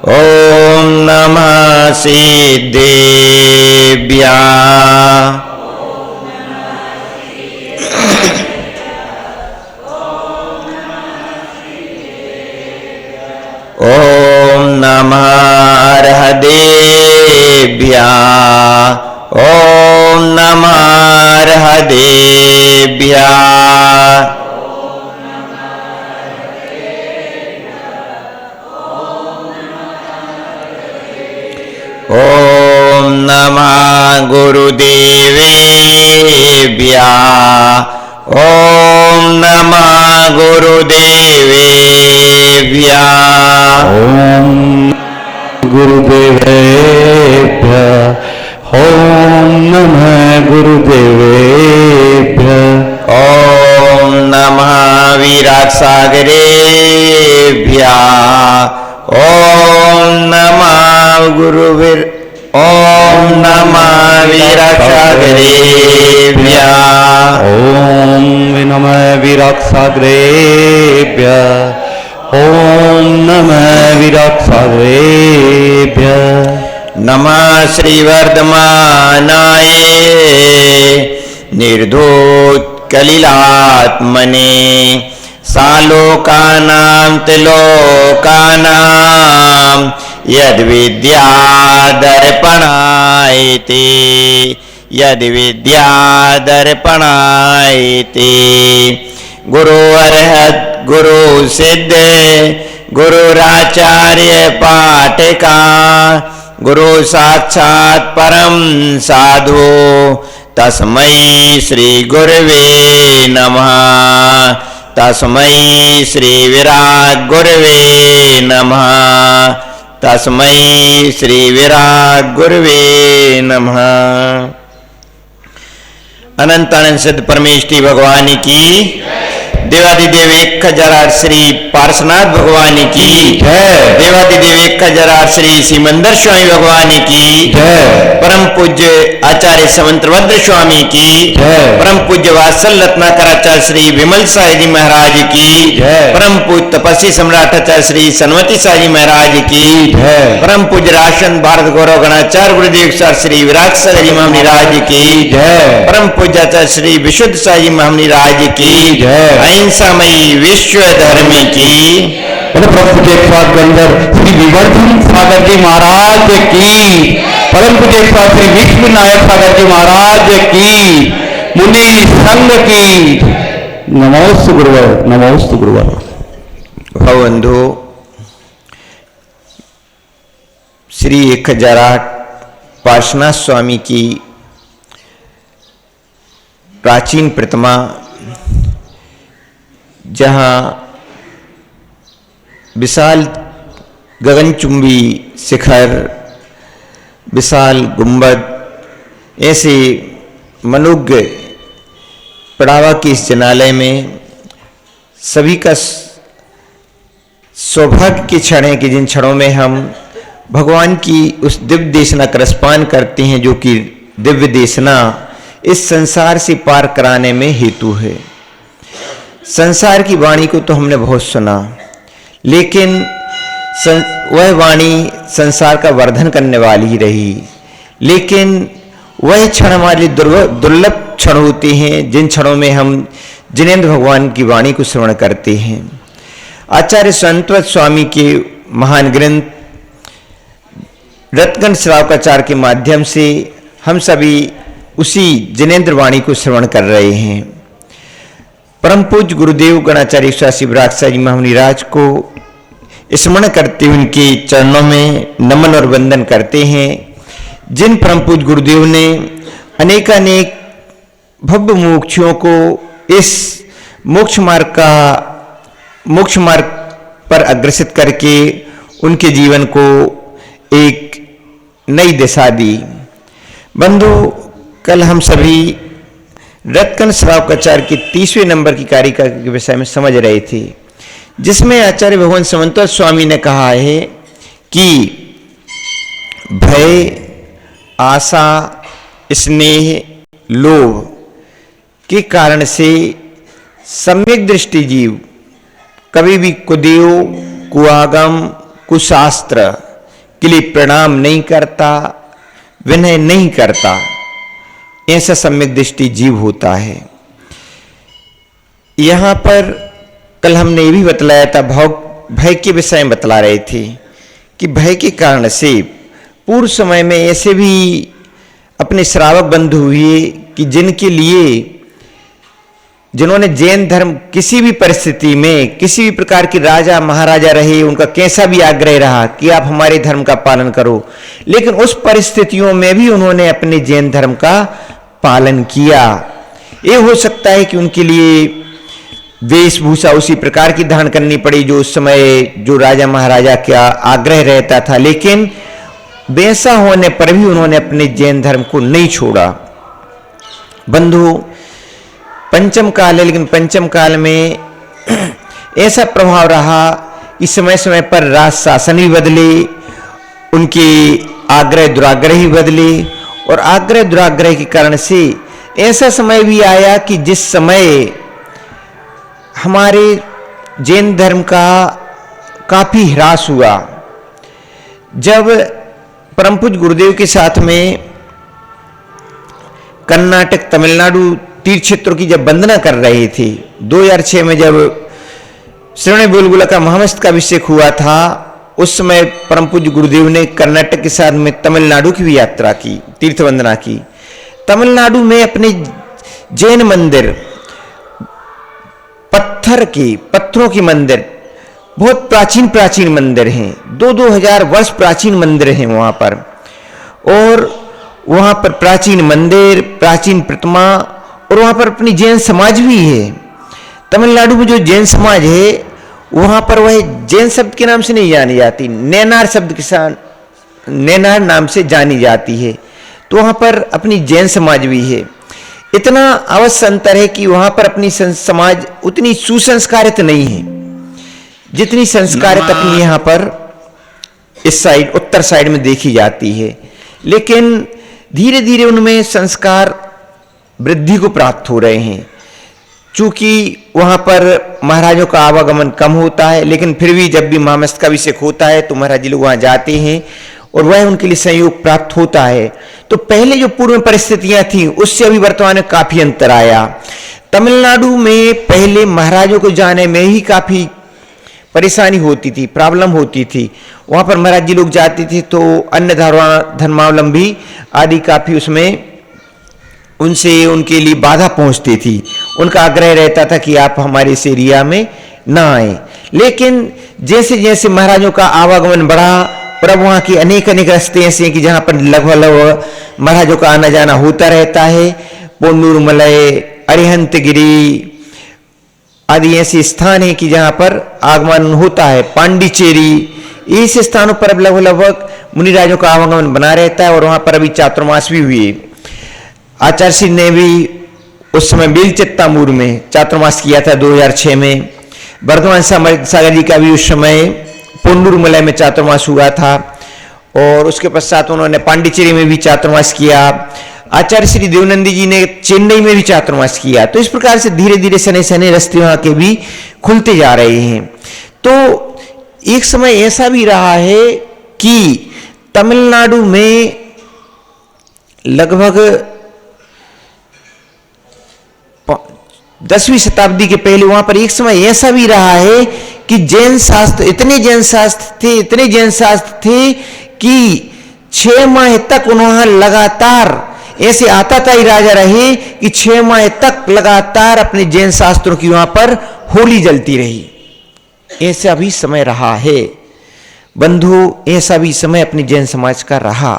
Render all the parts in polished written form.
ओम नमः सिद्धेभ्यः। ओम नमः अर्हदेभ्यः। ओम नमः अर्हदेभ्यः। ओम नमः गुरुदेवेभ्यः। ओम नमः गुरुदेवेभ्यः। ओम गुरुदेवेभ्यः। ओम नमः गुरुदेवेभ्यः। ओम नमः विराटसागरेभ्यः। ओम नमः ओम नमः विराटसागरेभ्यः। ओम नमः विराटसागरेभ्यः। ओम नमः विराटसागरेभ्यः। नमः श्रीवर्धमानाय निर्धूतकलिलात्मने सालोकानां त्रिलोकानां यद्विद्यादर्पणायते यद्विद्यादर्पणायते। गुरु अर्हत गुरु सिद्ध गुरुराचार्य पाठका गुरु साक्षात् परम साधु तस्मै श्री गुरवे नमः। तस्मै श्री विराट गुरवे नमः। तस्मै श्री विराट गुरवे नमः। अनंत अनंत सिद्ध परमेष्ठी भगवान की, देवादिदेव 1008 श्री पार्श्वनाथ भगवान की जय। देवादिदेव 1008 श्री सिमंदर स्वामी भगवान की जय। परम पूज्य आचार्य समंतभद्र स्वामी की जय। परम पूज्य वात्सल रत्नाकर आचार्य श्री विमल साई जी महाराज की जय। परम पूज्य तपस्वी सम्राट आचार्य श्री सनवती साई जी महाराज की जय। परम पूज्य राशन भारत गौरव गणाचार्य गुरुदेव सर श्री विराट सागर जी महाराज की जय। परम पूज्य आचार्य श्री विशुद्ध साई जी महाराज की जय। अहिंसामयी विश्व धर्म की परम पूज्य गंधर श्री विवर्धन सागर जी महाराज की। परम पूज्य श्री विश्व नायक सागर जी महाराज की। मुनि संघ की। नमोस्तु गुरुवर, नमोस्तु गुरुवर। भवबंधु श्री 1008 पार्श्वनाथ स्वामी की प्राचीन प्रतिमा, जहाँ विशाल गगनचुंबी शिखर, विशाल गुंबद, ऐसे मनोज्ञ पड़ावा के इस जनालय में सभी का सौभाग्य के क्षण है कि जिन क्षणों में हम भगवान की उस दिव्य देशना का रसपान करते हैं, जो कि दिव्य देशना इस संसार से पार कराने में हेतु है। संसार की वाणी को तो हमने बहुत सुना, लेकिन वह वाणी संसार का वर्धन करने वाली ही रही। लेकिन वह क्षण हमारे दुर्लभ क्षण होते हैं जिन क्षणों में हम जिनेंद्र भगवान की वाणी को श्रवण करते हैं। आचार्य संतवत स्वामी के महान ग्रंथ रत्नगण श्रावकाचार के माध्यम से हम सभी उसी जिनेंद्र वाणी को श्रवण कर रहे हैं। परम पूज्य गुरुदेव गणाचार्य स्वामी विराट साई जी महाराज को स्मरण करते हुए उनके चरणों में नमन और वंदन करते हैं, जिन परम पूज्य गुरुदेव ने अनेकानेक भव्य मोक्षियों को इस मोक्ष मार्ग पर अग्रसित करके उनके जीवन को एक नई दिशा दी। बंधु, कल हम सभी रत्नगण श्रावकाचार के 30वें नंबर की कारिका के विषय में समझ रहे थे, जिसमें आचार्य भगवान समंतवत स्वामी ने कहा है कि भय, आशा, स्नेह, लोभ के कारण से सम्यक दृष्टि जीव कभी भी कुदेव कुआगम कुशास्त्र के लिए प्रणाम नहीं करता, विनय नहीं करता, ऐसा सम्यक दृष्टि जीव होता है। यहां पर कल हमने ये भी बतलाया था, भय के विषय में बतला रहे थे कि भय के कारण से पूर्व समय में ऐसे भी अपने श्रावक बंधु हुए कि जिनके लिए, जिन्होंने जैन धर्म किसी भी परिस्थिति में, किसी भी प्रकार की राजा महाराजा रहे, उनका कैसा भी आग्रह रहा कि आप हमारे धर्म का पालन करो, लेकिन उस परिस्थितियों में भी उन्होंने अपने जैन धर्म का पालन किया। ये हो सकता है कि उनके लिए वेशभूषा उसी प्रकार की धारण करनी पड़ी जो उस समय जो राजा महाराजा का आग्रह रहता था, लेकिन वैसा होने पर भी उन्होंने अपने जैन धर्म को नहीं छोड़ा। बंधु, पंचम काल है, लेकिन पंचम काल में ऐसा प्रभाव रहा कि समय समय पर राज शासन भी बदले, उनके आग्रह दुराग्रह ही बदले, और आग्रह दुराग्रह के कारण से ऐसा समय भी आया कि जिस समय हमारे जैन धर्म का काफी ह्रास हुआ। जब परम पूज्य गुरुदेव के साथ में कर्नाटक तमिलनाडु तीर्थ क्षेत्रों की जब वंदना कर रहे थे, 2006 में जब श्रवण बेलगोला का महामस्तकाभिषेक हुआ था, उस समय परम पूज्य गुरुदेव ने कर्नाटक के साथ में तमिलनाडु की भी यात्रा की, तीर्थ वंदना की। तमिलनाडु में अपने जैन मंदिर, पत्थरों के मंदिर, बहुत प्राचीन प्राचीन मंदिर हैं, 2-2 हजार वर्ष प्राचीन मंदिर हैं वहां पर, और वहां पर प्राचीन मंदिर, प्राचीन प्रतिमा, और वहां पर अपनी जैन समाज भी है। तमिलनाडु में जो जैन समाज है वहां पर वह जैन शब्द के नाम से नहीं जानी जाती, नैनार शब्द के साथ, नैनार नाम से जानी जाती है। तो वहां पर अपनी जैन समाज भी है। इतना अवश्य अंतर है कि वहां पर अपनी समाज उतनी सुसंस्कारित नहीं है जितनी संस्कारित अपनी यहां पर इस साइड, उत्तर साइड में देखी जाती है। लेकिन धीरे धीरे उनमें संस्कार वृद्धि को प्राप्त हो रहे हैं। चूंकि वहां पर महाराजों का आवागमन कम होता है, लेकिन फिर भी जब भी महामस्तकाभिषेक होता है तो महाराज जी लोग वहां जाते हैं और वह उनके लिए सहयोग प्राप्त होता है। तो पहले जो पूर्व परिस्थितियां थी उससे अभी वर्तमान में काफी अंतर आया। तमिलनाडु में पहले महाराजों को जाने में ही काफी परेशानी होती थी, प्रॉब्लम होती थी। वहां पर महाराज जी लोग जाते थे तो अन्य धर्मावलंबी आदि काफी उसमें उनसे उनके लिए बाधा पहुंचती थी। उनका आग्रह रहता था कि आप हमारे इस एरिया में ना आए। लेकिन जैसे जैसे महाराजों का आवागमन बढ़ा और अब वहां की अनेक अनेक रास्ते ऐसे हैं कि जहां पर लगभग महाराजों का आना जाना होता रहता है। पोन्नूर मलय, अरिहंतगिरी आदि ऐसे स्थान है कि जहां पर आगमन होता है। पांडिचेरी, इस स्थानों पर अब लगभग मुनिराजों का आवागमन बना रहता है और वहां पर अभी चातुर्मास भी हुए। आचार्य श्री ने भी उस समय बेलचित्तामूर में चातुर्मास किया था 2006 में। वर्धमान सागर जी का भी उस समय पोन्नूर मलय में चातुर्मास हुआ था और उसके पश्चात उन्होंने पांडिचेरी में भी चातुर्मास किया। आचार्य श्री देवनंदी जी ने चेन्नई में भी चातुर्मास किया। तो इस प्रकार से धीरे धीरे सने सने रास्ते वहां के भी खुलते जा रहे हैं। तो एक समय ऐसा भी रहा है कि तमिलनाडु में लगभग 10वीं शताब्दी के पहले वहां पर एक समय ऐसा भी रहा है कि जैन शास्त्र, इतने जैन शास्त्र थे कि 6 माह तक उन्होंने लगातार ऐसे आता था ही राजा रहे कि 6 माह तक लगातार अपने जैन शास्त्रों की वहां पर होली जलती रही। ऐसा भी समय रहा है बंधु, ऐसा भी समय अपने जैन समाज का रहा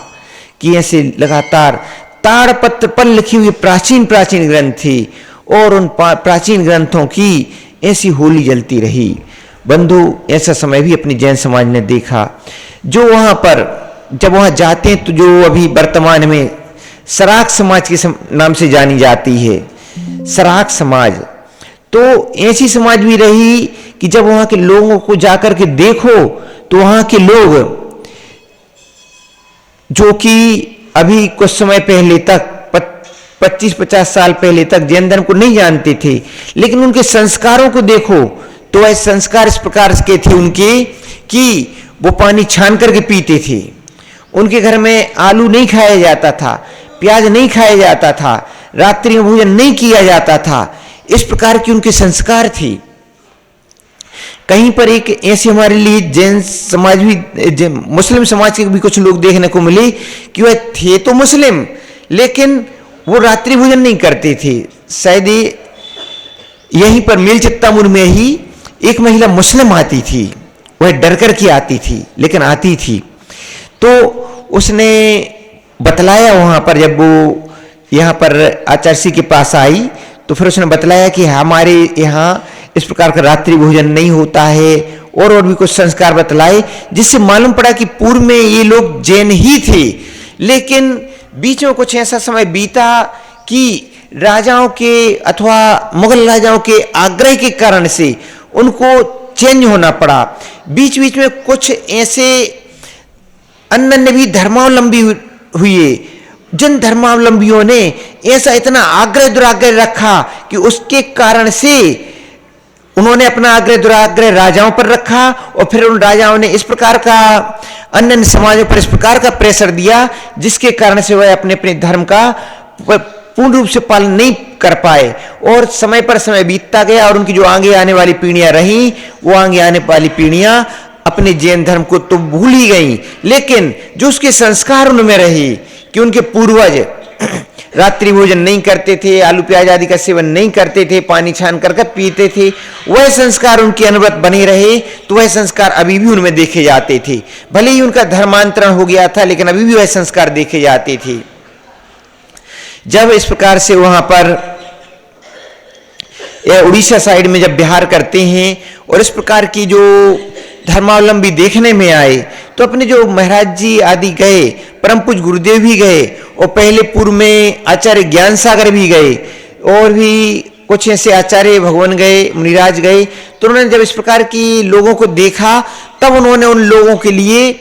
कि ऐसे लगातार ताड़पत्र पर लिखी हुई प्राचीन प्राचीन ग्रंथ थी और उन प्राचीन ग्रंथों की ऐसी होली जलती रही। बंधु, ऐसा समय भी अपनी जैन समाज ने देखा। जो वहां पर जब वहां जाते हैं तो जो अभी वर्तमान में सराक समाज के नाम से जानी जाती है, सराक समाज, तो ऐसी समाज भी रही कि जब वहां के लोगों को जाकर के देखो तो वहां के लोग जो कि अभी कुछ समय पहले तक 25-50 साल पहले तक जैन धर्म को नहीं जानते थे, लेकिन उनके संस्कारों को देखो तो वह संस्कार इस प्रकार के थे उनके कि वो पानी छान करके पीते थे। उनके घर में आलू नहीं खाया जाता था, प्याज नहीं खाया जाता था, रात्रि में भोजन नहीं किया जाता था। इस प्रकार की उनके संस्कार थे। कहीं पर एक ऐसे हमारे लिए जैन समाज भी, मुस्लिम समाज के भी कुछ लोग देखने को मिले कि वह थे तो मुस्लिम, लेकिन वो रात्रि भोजन नहीं करते थे। शायद यहीं पर मेल चित्तामुर में ही एक महिला मुस्लिम आती थी, वह डर कर के आती थी लेकिन आती थी। तो उसने बतलाया वहां पर, जब वो यहाँ पर आचार्य जी के पास आई तो फिर उसने बतलाया कि हमारे यहाँ इस प्रकार का रात्रि भोजन नहीं होता है, और भी कुछ संस्कार बतलाए, जिससे मालूम पड़ा कि पूर्व में ये लोग जैन ही थे, लेकिन बीच में कुछ ऐसा समय बीता कि राजाओं के अथवा मुगल राजाओं के आग्रह के कारण से उनको चेंज होना पड़ा। बीच बीच में कुछ ऐसे अन्य भी धर्मावलंबी हुए, जिन धर्मावलंबियों ने ऐसा इतना आग्रह दुराग्रह रखा कि उसके कारण से उन्होंने अपना आग्रह दुराग्रह राजाओं पर रखा, और फिर उन राजाओं ने इस प्रकार का अन्य समाजों पर इस प्रकार का प्रेशर दिया, जिसके कारण से वह अपने अपने धर्म का पूर्ण रूप से पालन नहीं कर पाए। और समय पर समय बीतता गया, और उनकी जो आगे आने वाली पीढ़ियां रहीं, वो आगे आने वाली पीढ़ियां अपने जैन धर्म को तो भूल ही गई, लेकिन जो उसके संस्कार उनमें रहे कि उनके पूर्वज रात्रि भोजन नहीं करते थे, आलू प्याज आदि का सेवन नहीं करते थे, पानी छान कर पीते थे, वह संस्कार उनके अनवरत बने रहे। तो वह संस्कार अभी भी उनमें देखे जाते थे। भले ही उनका धर्मांतरण हो गया था, लेकिन अभी भी वह संस्कार देखे जाते थे। जब इस प्रकार से वहां पर उड़ीसा साइड में जब बिहार करते हैं और इस प्रकार की जो धर्मावलंबी देखने में आए, तो अपने जो महाराज जी आदि गए, परम पूज्य गुरुदेव भी गए, और पहले पूर्व में आचार्य ज्ञान सागर भी गए, और भी कुछ ऐसे आचार्य भगवान गए, मुनिराज गए। तो उन्होंने जब इस प्रकार की लोगों को देखा, तब उन्होंने उन लोगों के लिए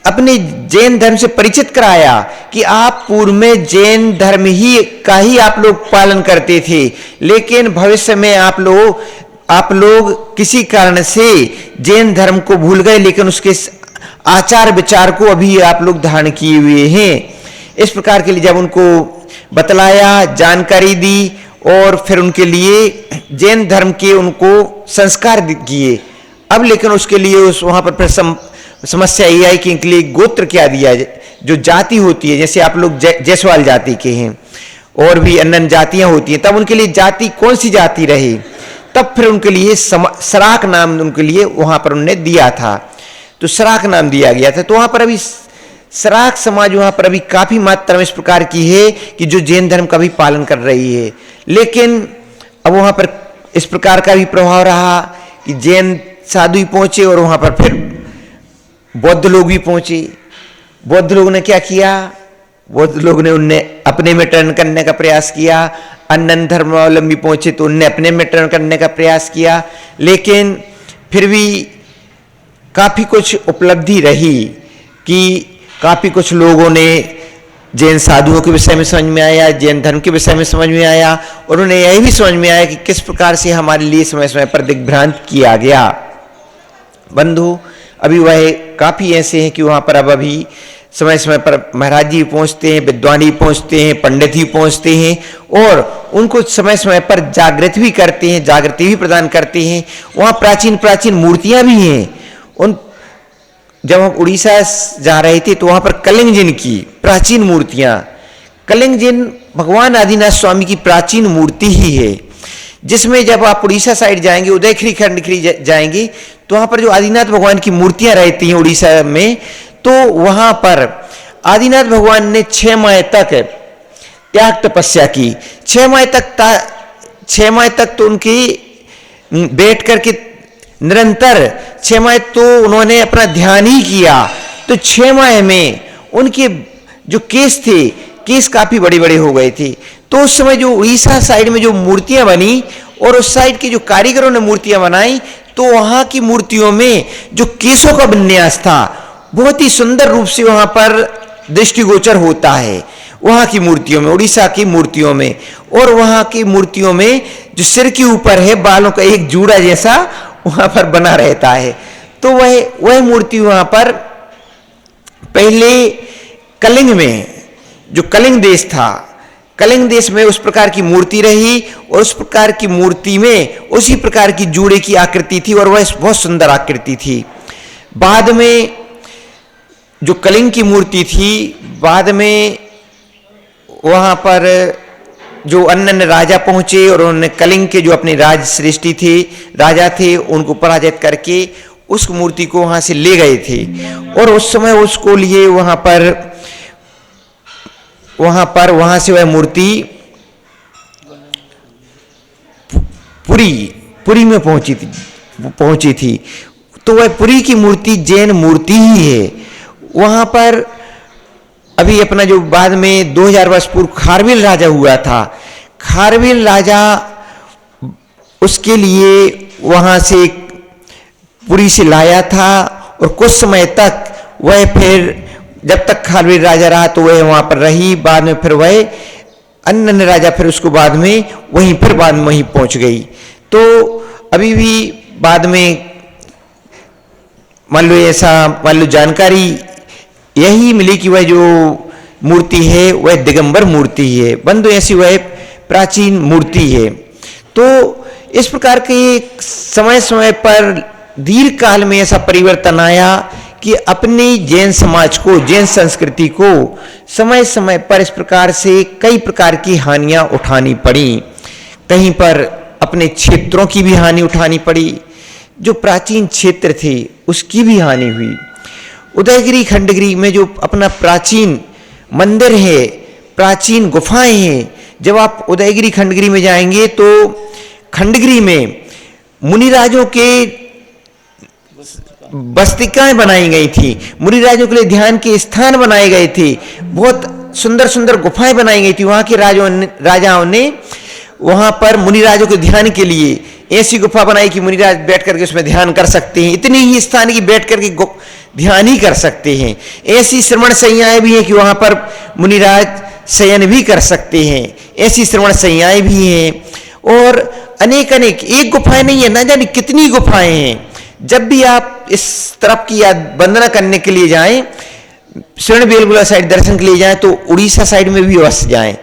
अपने जैन धर्म से परिचित कराया कि आप पूर्व में जैन धर्म ही आप लोग पालन करते थे, लेकिन भविष्य में आप लोग किसी कारण से जैन धर्म को भूल गए, लेकिन उसके आचार विचार को अभी आप लोग धारण किए हुए हैं। इस प्रकार के लिए जब उनको बतलाया, जानकारी दी, और फिर उनके लिए जैन धर्म के उनको संस्कार किए। अब लेकिन उसके लिए वहां पर फिर समस्या ये आई कि इनके लिए गोत्र क्या दिया जाए, जो जाति होती है, जैसे आप लोग जायसवाल जाति के हैं और भी अन्य जातियां होती हैं, तब उनके लिए जाति कौन सी जाति रहे, तब फिर उनके लिए सराक नाम उनके लिए वहां पर उन्होंने दिया था। तो सराक नाम दिया गया था। तो वहां पर अभी सराक समाज वहां पर अभी काफी मात्रा में इस प्रकार की है कि जो जैन धर्म का भी पालन कर रही है, लेकिन अब वहां पर इस प्रकार का भी प्रभाव रहा कि जैन साधु ही पहुंचे, और वहां पर फिर बौद्ध लोग भी पहुंचे। बौद्ध लोग ने क्या किया, बौद्ध लोग ने उनने अपने में टर्न करने का प्रयास किया। अन्य धर्मावलंबी पहुंचे तो उनने अपने में टर्न करने का प्रयास किया, लेकिन फिर भी काफी कुछ उपलब्धि रही कि काफी कुछ लोगों ने जैन साधुओं के विषय में समझ में आया, जैन धर्म के विषय में समझ में आया, और उन्हें यही भी समझ में आया कि किस प्रकार से हमारे लिए समय समय पर दिग्भ्रांत किया गया। बंधु, अभी वह काफी ऐसे हैं कि वहां पर अब अभी समय समय पर महाराज जी पहुंचते हैं, विद्वान ही पहुंचते हैं, पंडित ही पहुंचते हैं, और उनको समय समय पर जागृत भी करते हैं, जागृति भी प्रदान करते हैं। वहां प्राचीन प्राचीन मूर्तियां भी हैं। जब हम उड़ीसा जा रहे थे तो वहां पर कलिंग जिन की प्राचीन मूर्तियां, कलिंग जिन भगवान आदिनाथ स्वामी की प्राचीन मूर्ति ही है, जिसमें जब आप उड़ीसा साइड जाएंगे, उदयखिरी खंडखिरी जाएंगे, तो वहां पर जो आदिनाथ भगवान की मूर्तियां रहती हैं उड़ीसा में, तो वहां पर आदिनाथ भगवान ने 6 माह तक त्याग तपस्या की। 6 माह तक तो उनकी बैठ करके निरंतर 6 माह तो उन्होंने अपना ध्यान ही किया। तो 6 माह में उनके जो केस थे, केस काफी बड़े बड़े हो गए थे। तो उस समय जो उड़ीसा साइड में जो मूर्तियां बनी और उस साइड के जो कारीगरों ने मूर्तियां बनाई, तो वहां की मूर्तियों में जो केसों का विन्यास था बहुत ही सुंदर रूप से वहां पर दृष्टिगोचर होता है, वहां की मूर्तियों में, उड़ीसा की मूर्तियों में। और वहां की मूर्तियों में जो सिर के ऊपर है बालों का एक जूड़ा जैसा वहां पर बना रहता है। तो वह मूर्ति वहां पर पहले कलिंग में, जो कलिंग देश था, कलिंग देश में उस प्रकार की मूर्ति रही और उस प्रकार की मूर्ति में उसी प्रकार की जूड़े की आकृति थी और वह बहुत सुंदर आकृति थी। बाद में जो कलिंग की मूर्ति थी, बाद में वहां पर जो अन्य राजा पहुंचे और उन्होंने कलिंग के जो अपने राज श्रेष्ठी थे, राजा थे, उनको पराजित करके उस मूर्ति को वहां से ले गए थे और उस समय उसको लिए वहां से वह मूर्ति पुरी में पहुंची थी। तो वह पुरी की मूर्ति जैन मूर्ति ही है। वहां पर अभी अपना जो बाद में 2000 वर्ष पूर्व खारवेल राजा हुआ था, खारवेल राजा उसके लिए वहां से पुरी से लाया था और कुछ समय तक वह, फिर जब तक खारवेल राजा रहा तो वह वहां पर रही। बाद में फिर वह अन्य राजा फिर उसको बाद में वहीं पहुंच गई। तो अभी भी बाद में मान लो जानकारी यही मिली कि वह जो मूर्ति है वह दिगंबर मूर्ति है, बंधु ऐसी वह प्राचीन मूर्ति है। तो इस प्रकार के समय समय पर दीर्घ काल में ऐसा परिवर्तन आया कि अपनी जैन समाज को, जैन संस्कृति को समय समय पर इस प्रकार से कई प्रकार की हानियां उठानी पड़ी। कहीं पर अपने क्षेत्रों की भी हानि उठानी पड़ी, जो प्राचीन क्षेत्र थे उसकी भी हानि हुई। उदयगिरी खंडगिरी में जो अपना प्राचीन मंदिर है, प्राचीन गुफाएं हैं, जब आप उदयगिरी खंडगिरी में जाएंगे तो खंडगिरी में मुनिराजों के बस्तिकाएं बनाई गई थी, मुनिराजों के लिए ध्यान के स्थान बनाए गए थे, बहुत सुंदर सुंदर गुफाएं बनाई गई थी। वहां के राजाओं ने वहां पर मुनिराजों के ध्यान के लिए ऐसी गुफा बनाई कि मुनिराज बैठ करके उसमें ध्यान कर सकते हैं, इतनी ही स्थान की बैठ करके ध्यान ही कर सकते हैं। ऐसी श्रवण सैयाएं भी हैं कि वहां पर मुनिराज शयन भी कर सकते हैं, ऐसी श्रवण सैयाएं भी हैं। और अनेक एक गुफाएं नहीं है, ना जाने कितनी गुफाएं हैं। जब भी आप इस तरफ की वंदना करने के लिए जाएं, स्वर्ण बेलगुला साइड दर्शन के लिए जाएं, तो उड़ीसा साइड में भी अवश्य जाएं।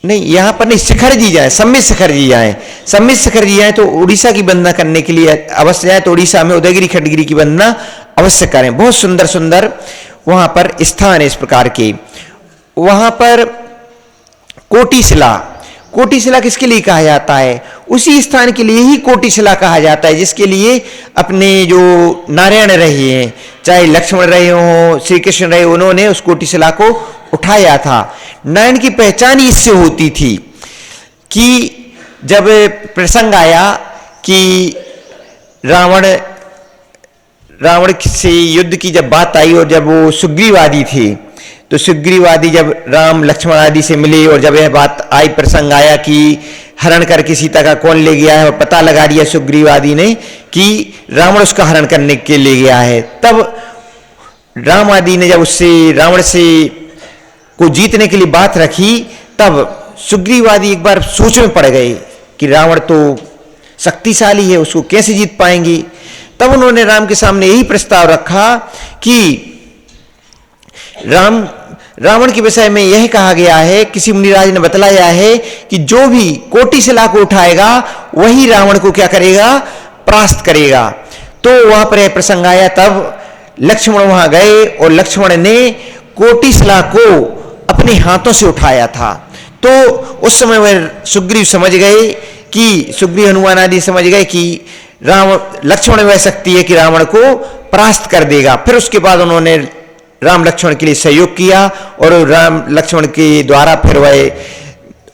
नहीं, यहां पर नहीं, शिखर जी जाएं, सम्मित शिखर जी जाएं तो उड़ीसा की वंदना करने के लिए अवश्य जाएं। तो उड़ीसा में उदयगिरी खंडगिरी की वंदना अवश्य करें, बहुत सुंदर सुंदर वहां पर स्थान है इस प्रकार के। वहां पर कोटिशिला किसके लिए कहा जाता है? उसी स्थान के लिए ही कोटिशिला कहा जाता है जिसके लिए अपने जो नारायण रहे हैं, चाहे लक्ष्मण रहे हो, श्री कृष्ण रहे, उन्होंने उस कोटिशिला को उठाया था। नारायण की पहचान इससे होती थी कि जब प्रसंग आया कि रावण से युद्ध की जब बात आई और जब वो सुग्रीवादी थे, तो सुग्रीवादी जब राम लक्ष्मण आदि से मिले और जब यह बात आई, प्रसंग आया कि हरण करके सीता का कौन ले गया है, और पता लगा दिया सुग्रीवादी ने कि रावण उसका हरण करने के ले गया है, तब राम आदि ने जब उससे रावण से को जीतने के लिए बात रखी, तब सुग्रीवादी एक बार सोच में पड़ गए कि रावण तो शक्तिशाली है, उसको कैसे जीत पाएंगे। तब उन्होंने राम के सामने यही प्रस्ताव रखा कि रावण के विषय में यह कहा गया है, किसी मुनिराज ने बतलाया है कि जो भी कोटिशिला को उठाएगा वही रावण को क्या करेगा, परास्त करेगा। तो वहां पर यह प्रसंग आया, तब लक्ष्मण वहां गए और लक्ष्मण ने कोटिशिला को अपने हाथों से उठाया था। तो उस समय वह सुग्रीव समझ गए कि सुग्रीव हनुमान आदि समझ गए कि लक्ष्मण वह शक्ति है कि रावण को परास्त कर देगा। फिर उसके बाद उन्होंने राम लक्ष्मण के लिए सहयोग किया और राम लक्ष्मण के द्वारा फिर वह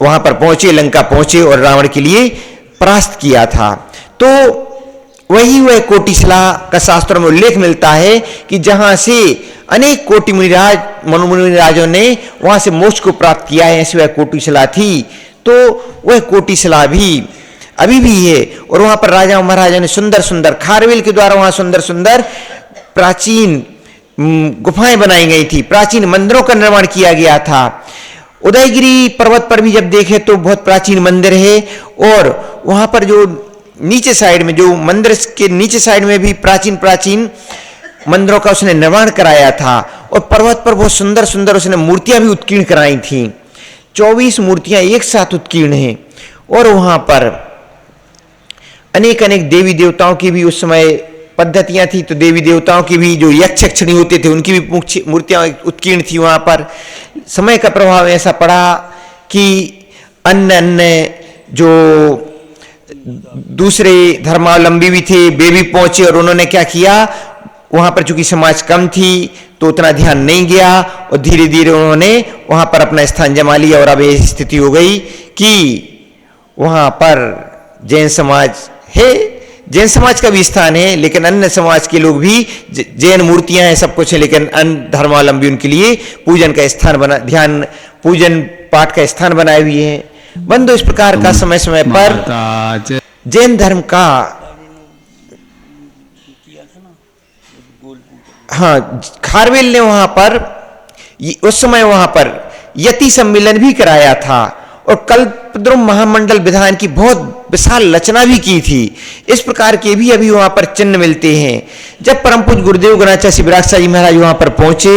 वहां पर पहुंचे, लंका पहुंचे और रावण के लिए परास्त किया था। तो वह कोटिशिला का शास्त्रों में उल्लेख मिलता है कि जहां से अनेक कोटि मुनिराजों ने वहां से मोक्ष को प्राप्त किया है, ऐसी वह कोटिशिला थी। तो वह कोटिशिला भी अभी भी है और वहां पर राजा महाराजा ने सुंदर सुंदर खारवेल के द्वारा वहां सुंदर सुंदर प्राचीन गुफाएं बनाई गई थी, प्राचीन मंदिरों का निर्माण किया गया था। उदयगिरी पर्वत पर भी जब देखे तो बहुत प्राचीन मंदिर है और वहां पर जो नीचे साइड में, जो मंदिर के नीचे साइड में भी प्राचीन प्राचीन मंदिरों का उसने निर्माण कराया था। और पर्वत पर बहुत सुंदर सुंदर उसने मूर्तियां भी उत्कीर्ण कराई थी। 24 मूर्तियां एक साथ उत्कीर्ण हैं। और वहां पर अनेक अनेक देवी देवताओं की भी उस समय पद्धतियां थी। तो देवी देवताओं की भी, जो यक्ष यक्षिणी होते थे, उनकी भी मूर्तियां उत्कीर्ण थी वहां पर। समय का प्रभाव ऐसा पड़ा कि अन्य अन्य जो दूसरे धर्मावलंबी भी थे, वे भी पहुंचे। और उन्होंने क्या किया, वहां पर चूंकि समाज कम थी तो उतना ध्यान नहीं गया, और धीरे धीरे उन्होंने वहां पर अपना स्थान जमा लिया। और अब ये स्थिति हो गई कि वहां पर जैन समाज है, जैन समाज का भी स्थान है, लेकिन अन्य समाज के लोग भी, जैन मूर्तियां हैं, सब कुछ है, लेकिन अन्य धर्मावलंबी उनके लिए पूजन का स्थान बना, ध्यान पूजन पाठ का स्थान बनाए हुए हैं। बंधु, इस प्रकार का समय समय पर जैन धर्म का, हाँ, खारवेल ने वहां पर उस समय वहां पर यति सम्मेलन भी कराया था और कल्पद्रुम महामंडल विधान की बहुत विशाल रचना भी की थी। इस प्रकार के भी अभी वहां पर चिन्ह मिलते हैं। जब परम पूज्य गुरुदेव गणाचार्य श्री विराट जी महाराज वहां पर पहुंचे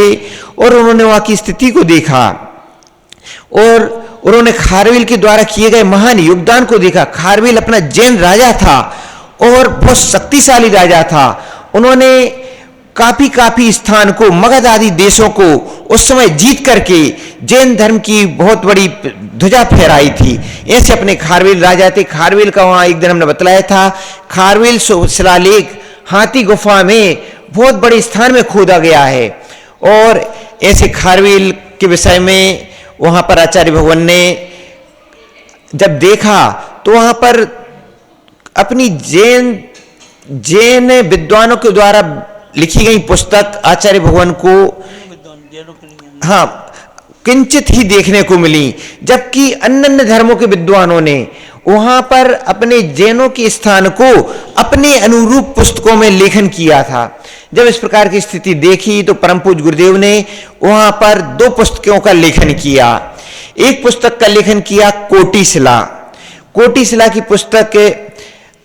और उन्होंने वहां की स्थिति को देखा और उन्होंने खारवेल के द्वारा किए गए महान योगदान को देखा। खारवेल अपना जैन राजा था और बहुत शक्तिशाली राजा था। उन्होंने काफी स्थान को, मगध आदि देशों को उस समय जीत करके जैन धर्म की बहुत बड़ी ध्वजा फहराई थी। ऐसे अपने खारवेल राजा थे। खारवेल का वहां एक दिन हमने बतलाया था, खारवेल शिलालेख हाथी गुफा में बहुत बड़े स्थान में खोदा गया है। और ऐसे खारवेल के विषय में वहां पर आचार्य भगवान ने जब देखा तो वहां पर अपनी जैन विद्वानों के द्वारा लिखी गई पुस्तक आचार्य भगवान को, हाँ, किंचित ही देखने को मिली, जबकि अन्य अन्य धर्मों के विद्वानों ने वहां पर अपने जैनों के स्थान को अपने अनुरूप पुस्तकों में लेखन किया था। जब इस प्रकार की स्थिति देखी तो परम पूज्य गुरुदेव ने वहां पर 2 पुस्तकों का लेखन किया। एक पुस्तक का लेखन किया कोटिशिला। कोटिशिला की पुस्तक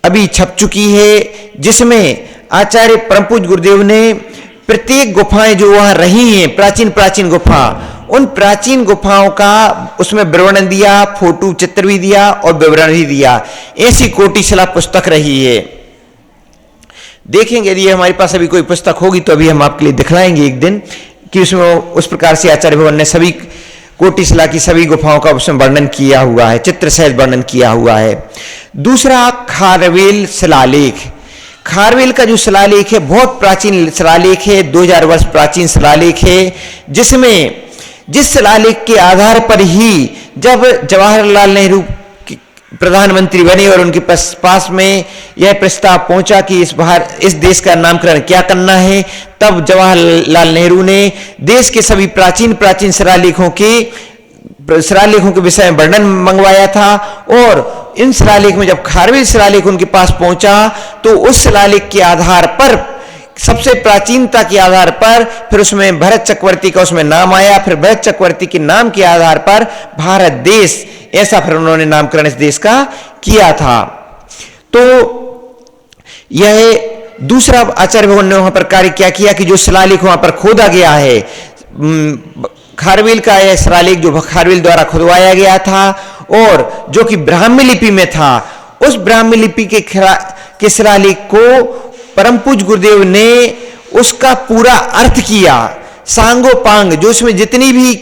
अभी छप चुकी है, जिसमें आचार्य परम पूज्य गुरुदेव ने प्रत्येक गुफाएं जो वहां रही हैं, प्राचीन गुफा, उन प्राचीन गुफाओं का उसमें विवरण दिया, फोटो चित्र भी दिया और विवरण भी दिया। ऐसी कोटिशिला पुस्तक रही है। देखेंगे यदि हमारे पास अभी कोई पुस्तक होगी तो अभी हम आपके लिए दिखलाएंगे एक दिन कि उसमें उस प्रकार से आचार्य भगवान ने सभी कोटिशिला की सभी गुफाओं का उसमें वर्णन किया हुआ है, चित्र सहित वर्णन किया हुआ है। दूसरा खारवेल शिलालेख। खारवेल का जो शिलालेख है बहुत प्राचीन शिलालेख है, 2000 वर्ष प्राचीन शिलालेख है, जिसमें जिस शिलालेख के आधार पर ही जब जवाहरलाल नेहरू प्रधानमंत्री बने और उनके पास में यह प्रस्ताव पहुंचा कि इस देश का नामकरण क्या करना है, तब जवाहरलाल नेहरू ने देश के सभी प्राचीन शिलालेखों के विषय में वर्णन मंगवाया था। और इन शिलालेख में जब खारवेल शिलालेख उनके पास पहुंचा तो उस शिलालेख के आधार पर, सबसे प्राचीनता के आधार पर, फिर उसमें भरत चक्रवर्ती का उसमें नाम आया। फिर भरत चक्रवर्ती के नाम के आधार पर भारत देश, ऐसा फिर उन्होंने नामकरण इस देश का किया था। तो यह दूसरा आचार्य भगवान ने वहां पर कार्य क्या किया कि जो शिलालेख वहां पर खोदा गया है, खारवेल का यह शिलालेख जो खारवेल द्वारा खुदवाया गया था और जो कि ब्राह्मी लिपि में था, उस ब्राह्मी लिपि के शिलालेख को परम पूज्य गुरुदेव ने उसका पूरा अर्थ किया, सांगोपांग, जो उसमें जितनी भी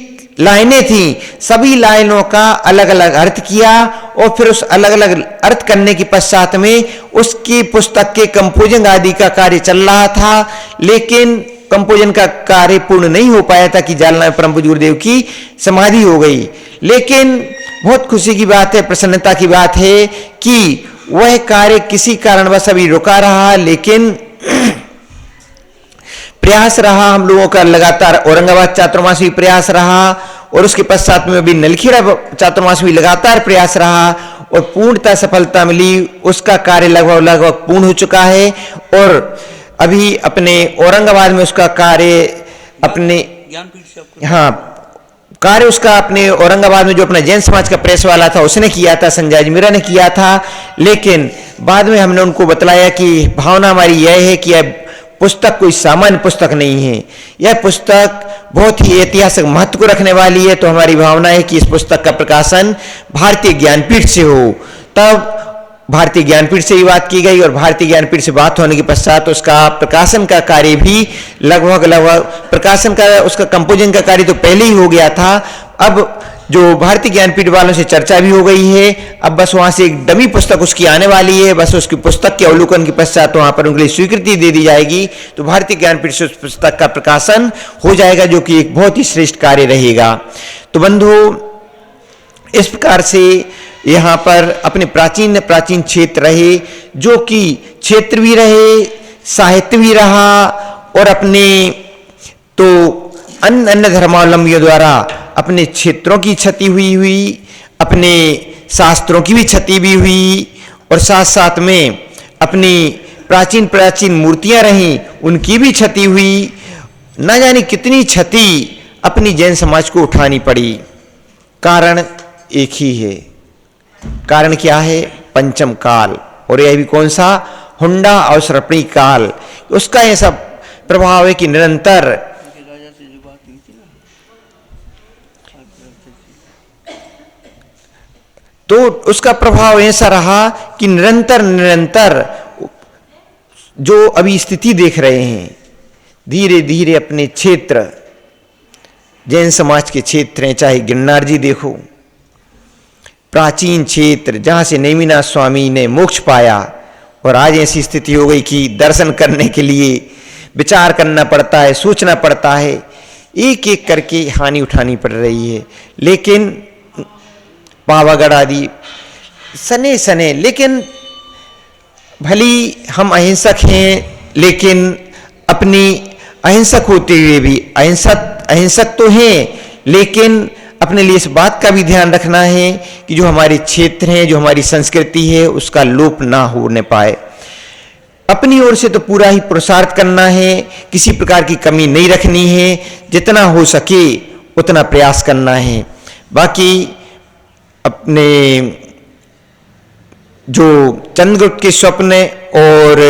लाइनें थी सभी लाइनों का अलग अलग अर्थ किया। और फिर उस अलग अलग अर्थ करने के पश्चात में उसकी पुस्तक के कंपोजिंग आदि का कार्य चल रहा था, लेकिन कंपोजन का कार्य पूर्ण नहीं हो पाया था कि जालना में परम पूज्य गुरुदेव की समाधि हो गई। लेकिन बहुत खुशी की बात है, प्रसन्नता की बात है कि वह कार्य किसी कारणवश अभी रुका रहा, लेकिन प्रयास रहा हम लोगों का लगातार। औरंगाबाद चातुर्मास भी प्रयास रहा और उसके पश्चात में अभी नलखेड़ा चातुर्मास भी लगातार प्रयास रहा और पूर्णतः सफलता मिली। उसका कार्य लगभग पूर्ण हो चुका है और अभी अपने औरंगाबाद में उसका कार्य अपने, हाँ, कार्य उसका अपने औरंगाबाद में जो अपना जैन समाज का प्रेस वाला था उसने किया था, संजय अजमेरा ने किया था। लेकिन बाद में हमने उनको बतलाया कि भावना हमारी यह है कि यह पुस्तक कोई सामान्य पुस्तक नहीं है, यह पुस्तक बहुत ही ऐतिहासिक महत्व को रखने वाली है। तो हमारी भावना है कि इस पुस्तक का प्रकाशन भारतीय ज्ञानपीठ से हो। तब भारतीय ज्ञानपीठ से ही बात की गई और भारतीय ज्ञानपीठ से बात होने के पश्चात उसका प्रकाशन का कार्य भी लगभग प्रकाशन का उसका कंपोजिशन का कार्य तो पहले ही हो गया था। अब जो भारतीय ज्ञानपीठ वालों से चर्चा भी हो गई है, अब बस वहां से एक डमी पुस्तक उसकी आने वाली है। बस उसकी पुस्तक के अवलोकन के पश्चात वहां पर उनके लिए स्वीकृति दे दी जाएगी, तो भारतीय ज्ञानपीठ से उस पुस्तक का प्रकाशन हो जाएगा, जो कि एक बहुत ही श्रेष्ठ कार्य रहेगा। तो बंधु, इस प्रकार से यहाँ पर अपने प्राचीन क्षेत्र रहे, जो कि क्षेत्र भी रहे, साहित्य भी रहा, और अपने तो अन्य धर्मावलंबियों द्वारा अपने क्षेत्रों की क्षति हुई, अपने शास्त्रों की भी क्षति भी हुई, और साथ साथ में अपनी प्राचीन मूर्तियां रहीं उनकी भी क्षति हुई। न जाने कितनी क्षति अपनी जैन समाज को उठानी पड़ी। कारण एक ही है। कारण क्या है? पंचम काल। और यह भी कौन सा? हुंडा अवसर्पणी काल। उसका ऐसा प्रभाव है कि निरंतर तो उसका प्रभाव ऐसा रहा कि निरंतर जो अभी स्थिति देख रहे हैं, धीरे धीरे अपने क्षेत्र, जैन समाज के क्षेत्र हैं, चाहे गिरनार जी देखो, प्राचीन क्षेत्र जहां से नेमिनाथ स्वामी ने मोक्ष पाया, और आज ऐसी स्थिति हो गई कि दर्शन करने के लिए विचार करना पड़ता है, सोचना पड़ता है, एक एक करके हानि उठानी पड़ रही है। लेकिन पावागढ़ आदि सने, लेकिन भली हम अहिंसक हैं, लेकिन अपनी अहिंसक होते हुए भी अहिंसक तो हैं, लेकिन अपने लिए इस बात का भी ध्यान रखना है कि जो हमारे क्षेत्र हैं, जो हमारी संस्कृति है, उसका लोप ना होने पाए। अपनी ओर से तो पूरा ही पुरुषार्थ करना है, किसी प्रकार की कमी नहीं रखनी है, जितना हो सके उतना प्रयास करना है। बाकी अपने जो चंद्रगुप्त के स्वप्न और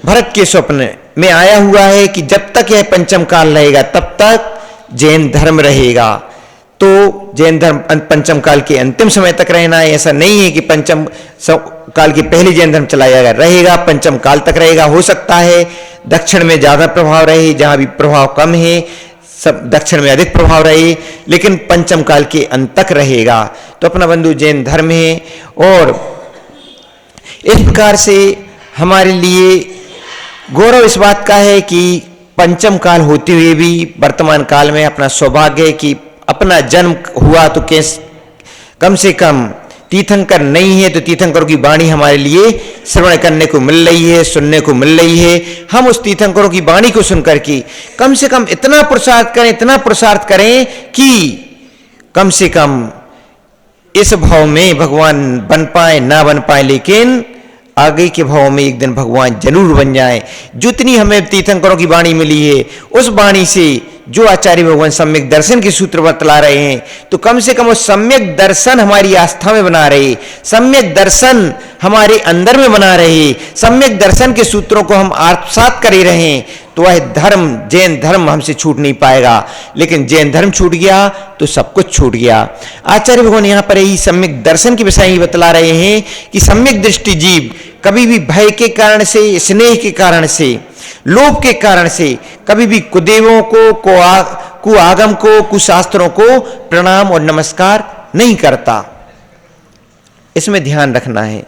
भरत के स्वप्न में आया हुआ है कि जब तक यह पंचम काल रहेगा तब तक जैन धर्म रहेगा। तो जैन धर्म पंचम काल के अंतिम समय तक रहना है, ऐसा नहीं है कि पंचम काल के पहले जैन धर्म चला जाएगा, रहेगा, पंचम काल तक रहेगा। हो सकता है दक्षिण में ज्यादा प्रभाव रहे, जहां भी प्रभाव कम है सब दक्षिण में अधिक प्रभाव रहे, लेकिन पंचम काल के अंत तक रहेगा। तो अपना बंधु जैन धर्म है, और इस प्रकार से हमारे लिए गौरव इस बात का है कि पंचम काल होते हुए भी वर्तमान काल में अपना सौभाग्य है कि अपना जन्म हुआ तो कम से कम तीर्थंकर नहीं है, तो तीर्थंकरों की वाणी हमारे लिए श्रवण करने को मिल रही है, सुनने को मिल रही है। हम उस तीर्थंकरों की वाणी को सुनकर के कम से कम इतना पुरुषार्थ करें कि कम से कम इस भाव में भगवान बन पाए ना बन पाए, लेकिन आगे के भाव में एक दिन भगवान जरूर बन जाए। जितनी हमें तीर्थंकरों की वाणी मिली है, उस वाणी से जो आचार्य भगवान सम्यक दर्शन के सूत्र बतला रहे हैं, तो कम से कम वो सम्यक दर्शन हमारी आस्था में बना रहे, सम्यक दर्शन हमारे अंदर में बना रहे, सम्यक दर्शन के सूत्रों को हम आत्मसात करे रहें, तो वह धर्म, जैन धर्म हमसे छूट नहीं पाएगा। लेकिन जैन धर्म छूट गया तो सब कुछ छूट गया। आचार्य भगवान यहाँ पर यही सम्यक दर्शन के विषय ही बतला रहे हैं कि सम्यक दृष्टि जीव कभी भी भय के कारण से, स्नेह के कारण से, लोभ के कारण से कभी भी कुदेवों को, कुआगम को, कुशास्त्रों को प्रणाम और नमस्कार नहीं करता। इसमें ध्यान रखना है।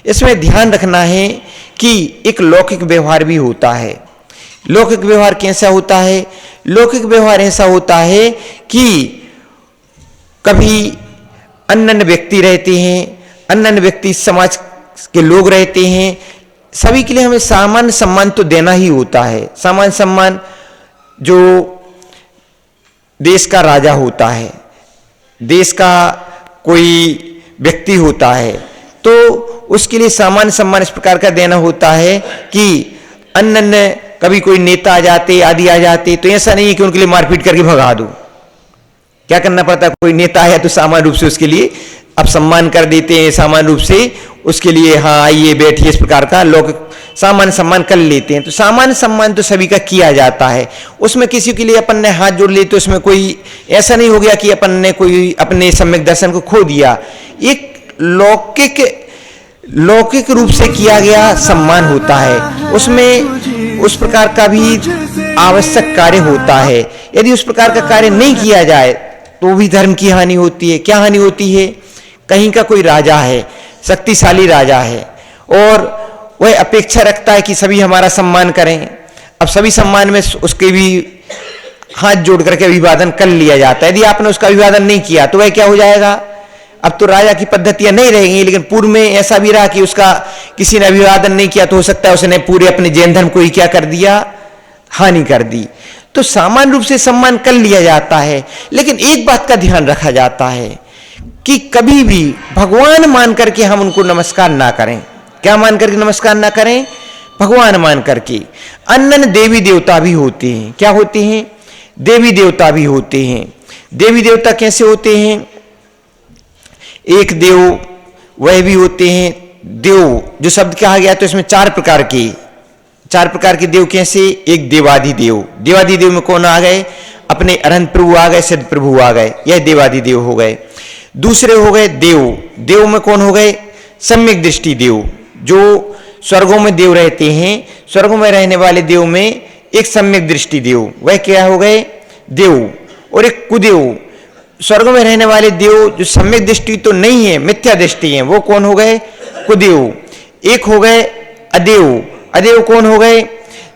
इसमें ध्यान रखना है कि एक लौकिक व्यवहार भी होता है। लौकिक व्यवहार कैसा होता है? लौकिक व्यवहार ऐसा होता है कि कभी अन्य व्यक्ति रहते हैं, अन्य व्यक्ति समाज के लोग रहते हैं, सभी के लिए हमें सामान्य सम्मान तो देना ही होता है। सामान्य सम्मान, जो देश का राजा होता है, देश का कोई व्यक्ति होता है, तो उसके लिए सामान्य सम्मान इस प्रकार का देना होता है कि अन्य कभी कोई नेता आ जाते, आदि आ जाते, तो ऐसा नहीं है कि उनके लिए मारपीट करके भगा दो, क्या करना पड़ता है, कोई नेता है तो सामान्य रूप से उसके लिए अब सम्मान कर देते हैं, सामान्य रूप से उसके लिए हाँ आइए बैठिए, इस प्रकार का लोग सामान्य सम्मान कर लेते हैं। तो सामान्य सम्मान तो सभी का किया जाता है, उसमें किसी के लिए अपन ने हाथ जोड़ लिए तो उसमें कोई ऐसा नहीं हो गया कि अपन ने कोई अपने सम्यक दर्शन को खो दिया। एक लौकिक रूप से किया गया सम्मान होता है, उसमें उस प्रकार का भी आवश्यक कार्य होता है। यदि उस प्रकार का कार्य नहीं किया जाए तो भी धर्म की हानि होती है। क्या हानि होती है, कहीं का कोई राजा है, शक्तिशाली राजा है, और वह अपेक्षा रखता है कि सभी हमारा सम्मान करें। अब सभी सम्मान में उसके भी हाथ जोड़ करके अभिवादन कर लिया जाता है। यदि आपने उसका अभिवादन नहीं किया तो वह क्या हो जाएगा, अब तो राजा की पद्धतियां नहीं रहेंगी। लेकिन पूर्व में ऐसा भी रहा कि उसका किसी ने अभिवादन नहीं किया तो हो सकता है उसने पूरे अपने जैन धर्म को ही क्या कर दिया, हानि कर दी। तो सामान्य रूप से सम्मान कर लिया जाता है, लेकिन एक बात का ध्यान रखा जाता है कि कभी भी भगवान मान करके हम उनको नमस्कार ना करें। क्या मान करके नमस्कार ना करें, भगवान मान करके। अन्य देवी देवता भी होते हैं, क्या होते हैं, देवी देवता भी होते हैं। देवी देवता कैसे होते हैं, एक देव वह भी होते हैं, देव जो शब्द कहा गया तो इसमें चार प्रकार के देव कैसे, एक देवाधिदेव। देवाधिदेव में कौन आ गए, अपने अनंत प्रभु आ गए, सिद्ध प्रभु आ गए, यह देवाधिदेव हो गए। दूसरे हो गए देव, देव में कौन हो गए, सम्यक दृष्टि देव, जो स्वर्गों में देव रहते हैं, स्वर्गों में रहने वाले देव में एक सम्यक दृष्टि देव, वह क्या हो गए, देव। और एक कुदेव, स्वर्गों में रहने वाले देव जो सम्यक दृष्टि तो नहीं है, मिथ्या दृष्टि है, वो कौन हो गए, कुदेव। एक हो गए अदेव, अदेव कौन हो गए,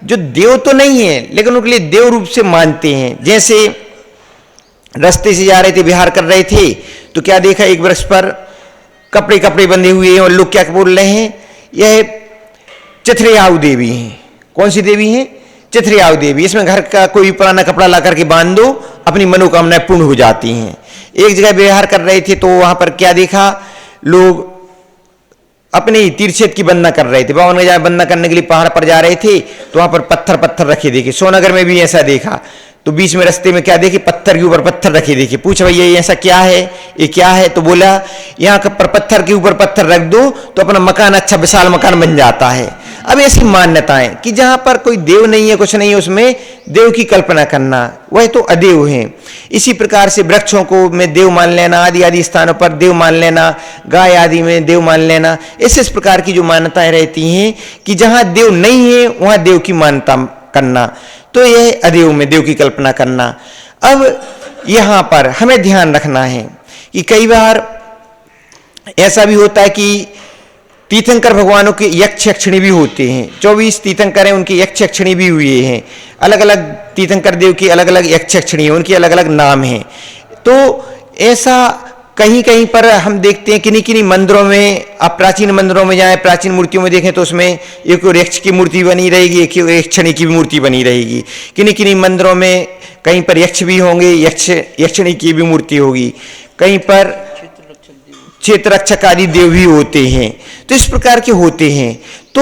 जो देव तो नहीं है लेकिन उनके लिए देव रूप से मानते हैं। जैसे रास्ते से जा रहे थे, विहार कर रहे थे, तो क्या देखा, एक वृक्ष पर कपड़े बंधे हुए हैं और लोग क्या बोल रहे हैं, यह चिथ्रियाऊ देवी हैं। कौन सी देवी हैं, चिथ्रियाऊ देवी। इसमें घर का कोई पुराना कपड़ा ला करके बांध दो, अपनी मनोकामनाएं पूर्ण हो जाती हैं। एक जगह विहार कर रहे थे तो वहां पर क्या देखा, लोग अपने तीर्थक्षेत्र की वंदना कर रहे थे। बावन में वंदना करने के लिए पहाड़ पर जा रहे थे तो वहां पर पत्थर रखे देखे। सोनगर में भी ऐसा देखा, तो बीच में रास्ते में क्या देखे, पत्थर के ऊपर पत्थर रखे देखे। पूछा भैया ये ऐसा क्या है, ये क्या है, तो बोला यहाँ पर पत्थर के ऊपर पत्थर रख दो तो अपना मकान अच्छा विशाल मकान बन जाता है। अब ऐसी मान्यताएं कि जहां पर कोई देव नहीं है, कुछ नहीं है, उसमें देव की कल्पना करना, वह तो अदेव है। इसी प्रकार से वृक्षों को में देव मान लेना, आदि आदि स्थानों पर देव मान लेना, गाय आदि में देव मान लेना, इस प्रकार की जो मान्यताएं रहती हैं कि जहां देव नहीं है वहां देव की मान्यता करना, तो यह अदेव में देव की कल्पना करना। अब यहां पर हमें ध्यान रखना है कि कई बार ऐसा भी होता है कि तीर्थंकर भगवानों के यक्ष यक्षिणी भी होते हैं। 24 तीर्थंकर हैं, उनके यक्ष यक्षिणी भी हुए हैं। अलग अलग तीर्थंकर देव की अलग अलग यक्ष यक्षिणी हैं, उनके अलग अलग नाम हैं। तो ऐसा कहीं कहीं पर हम देखते हैं, किन्हीं किन्हीं मंदिरों में, आप प्राचीन मंदिरों में जाएं, प्राचीन मूर्तियों में देखें तो उसमें एक और यक्ष की मूर्ति बनी रहेगी, एक यक्षिणी की भी मूर्ति बनी रहेगी। किन्हीं किन्हीं मंदिरों में कहीं पर यक्ष भी होंगे, यक्षिणी की भी मूर्ति होगी, कहीं पर क्षेत्र रक्षक आदि देव भी होते हैं। तो इस प्रकार के होते हैं। तो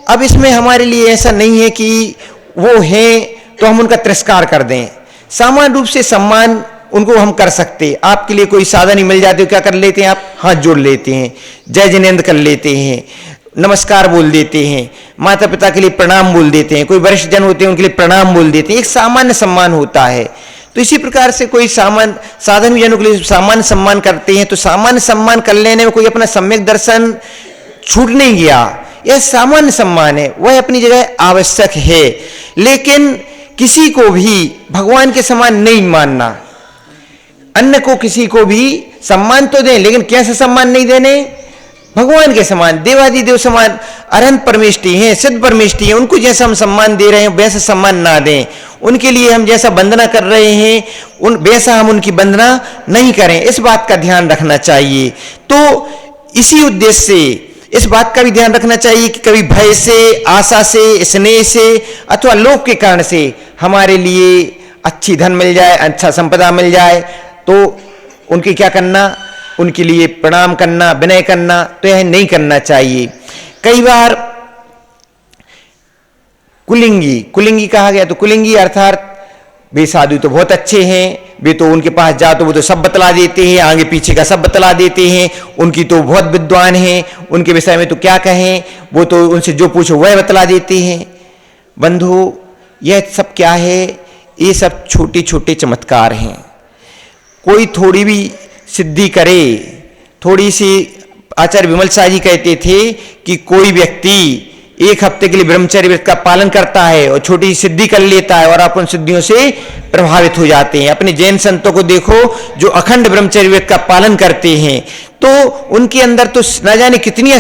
अब इसमें हमारे लिए ऐसा नहीं है कि वो हैं तो हम उनका तिरस्कार कर दें। सामान्य रूप से सम्मान उनको हम कर सकते। आपके लिए कोई साधन ही मिल जाते हो, क्या कर लेते हैं आप, हाथ जोड़ लेते हैं, जय जिनेन्द्र कर लेते हैं, नमस्कार बोल देते हैं, माता पिता के लिए प्रणाम बोल देते हैं, कोई वरिष्ठ जन होते हैं उनके लिए प्रणाम बोल देते हैं। एक सामान्य सम्मान होता है। तो इसी प्रकार से कोई साधन जनों के लिए सामान्य सम्मान करते हैं, तो सामान्य सम्मान कर लेने में कोई अपना सम्यक दर्शन छूट नहीं गया, यह सामान्य सम्मान है, वह अपनी जगह आवश्यक है। लेकिन किसी को भी भगवान के समान नहीं मानना। अन्य को किसी को भी सम्मान तो दें, लेकिन कैसे सम्मान नहीं देने, भगवान के समान, देवादिदेव समान, अनंत परमेष्टि हैं, सिद्ध परमेष्टि हैं, उनको जैसा हम सम्मान दे रहे हैं वैसा सम्मान ना दें। उनके लिए हम जैसा वंदना कर रहे हैं वैसा हम उनकी वंदना नहीं करें, इस बात का ध्यान रखना चाहिए। तो इसी उद्देश्य से इस बात का भी ध्यान रखना चाहिए कि कभी भय से, आशा से, स्नेह से अथवा लोभ के कारण से हमारे लिए अच्छी धन मिल जाए, अच्छा संपदा मिल जाए, तो उनकी क्या करना, उनके लिए प्रणाम करना, विनय करना, तो यह नहीं करना चाहिए। कई बार कुलिंगी कहा गया, तो कुलिंगी अर्थात वे साधु तो बहुत अच्छे हैं, वे तो उनके पास जाओ तो वो तो सब बतला देते हैं, आगे पीछे का सब बतला देते हैं, उनकी तो बहुत विद्वान हैं, उनके विषय में तो क्या कहें, वो तो उनसे जो पूछो वह बतला देते हैं। बंधु, यह सब क्या है? ये सब छोटे छोटे चमत्कार हैं। कोई थोड़ी भी सिद्धि करे, थोड़ी सी, आचार्य विमल शाह जी कहते थे कि कोई व्यक्ति 1 हफ्ते के लिए ब्रह्मचर्य व्रत का पालन करता है और छोटी सी सिद्धि कर लेता है और आप उन सिद्धियों से प्रभावित हो जाते हैं। अपने जैन संतों को देखो जो अखंड ब्रह्मचर्य व्रत का पालन करते हैं, तो उनके अंदर तो न जाने कितनी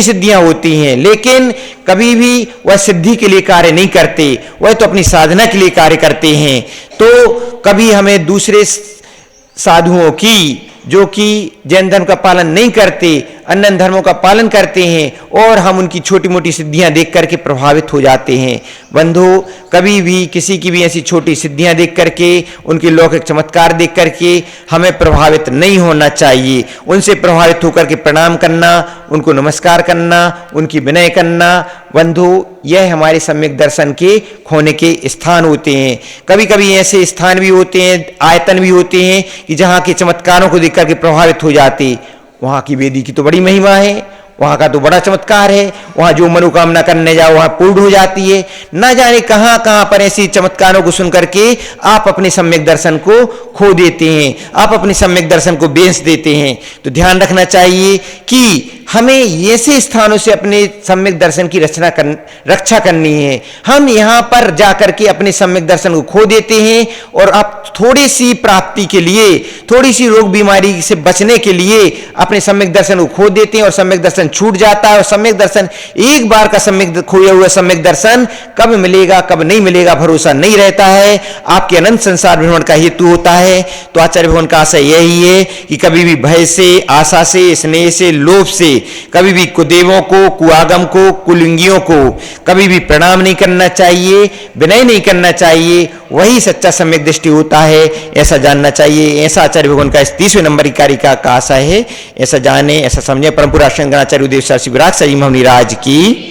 सिद्धियां होती हैं, लेकिन कभी भी वह सिद्धि के लिए कार्य नहीं करते, वह तो अपनी साधना के लिए कार्य करते हैं। तो कभी हमें दूसरे साधुओं की, जो कि जैन धर्म का पालन नहीं करते, अन्य धर्मों का पालन करते हैं, और हम उनकी छोटी मोटी सिद्धियां देख करके प्रभावित हो जाते हैं। बंधु, कभी भी किसी की भी ऐसी छोटी सिद्धियां देख करके, उनके लौकिक चमत्कार देख करके हमें प्रभावित नहीं होना चाहिए। उनसे प्रभावित होकर के प्रणाम करना, उनको नमस्कार करना, उनकी विनय करना, बंधु, यह हमारे सम्यक दर्शन के खोने के स्थान होते हैं। कभी कभी ऐसे स्थान भी होते हैं, आयतन भी होते हैं कि जहाँ के चमत्कारों को देख करके प्रभावित हो जाते। वहाँ की वेदी की तो बड़ी महिमा है, वहाँ का तो बड़ा चमत्कार है, वहाँ जो मनोकामना करने जाओ वहाँ पूर्ण हो जाती है। न जाने कहाँ कहाँ पर ऐसी चमत्कारों को सुन करके आप अपने सम्यक दर्शन को खो देते हैं, आप अपने सम्यक दर्शन को बेच देते हैं। तो ध्यान रखना चाहिए कि हमें ऐसे स्थानों से अपने सम्यक दर्शन की रक्षा करनी है। हम यहाँ पर जाकर के अपने सम्यक दर्शन को खो देते हैं और आप थोड़ी सी प्राप्ति के लिए, थोड़ी सी रोग बीमारी से बचने के लिए अपने सम्यक दर्शन को खो देते हैं और सम्यक दर्शन छूट जाता है। और सम्यक दर्शन, एक बार का सम्यक खोया हुआ सम्यक दर्शन कब मिलेगा कब नहीं मिलेगा भरोसा नहीं रहता है, आपके अनंत संसार भ्रमण का हेतु होता है। तो आचार्य भगवान का आशय यही है कि कभी भी भय से, आशा से, स्नेह से, लोभ से कभी भी कुदेवों को, कुआगम को, कुलिंगियों को कभी भी प्रणाम नहीं करना चाहिए, विनय नहीं करना चाहिए। वही सच्चा सम्यक दृष्टि होता है, ऐसा जानना चाहिए। ऐसा आचार्य भगवान का इस 30वें नंबर की कारिका का आशा है। ऐसा जाने, ऐसा समझे। परम पूज्य आचार्य उदय शास्त्री विराट सजी महाराज की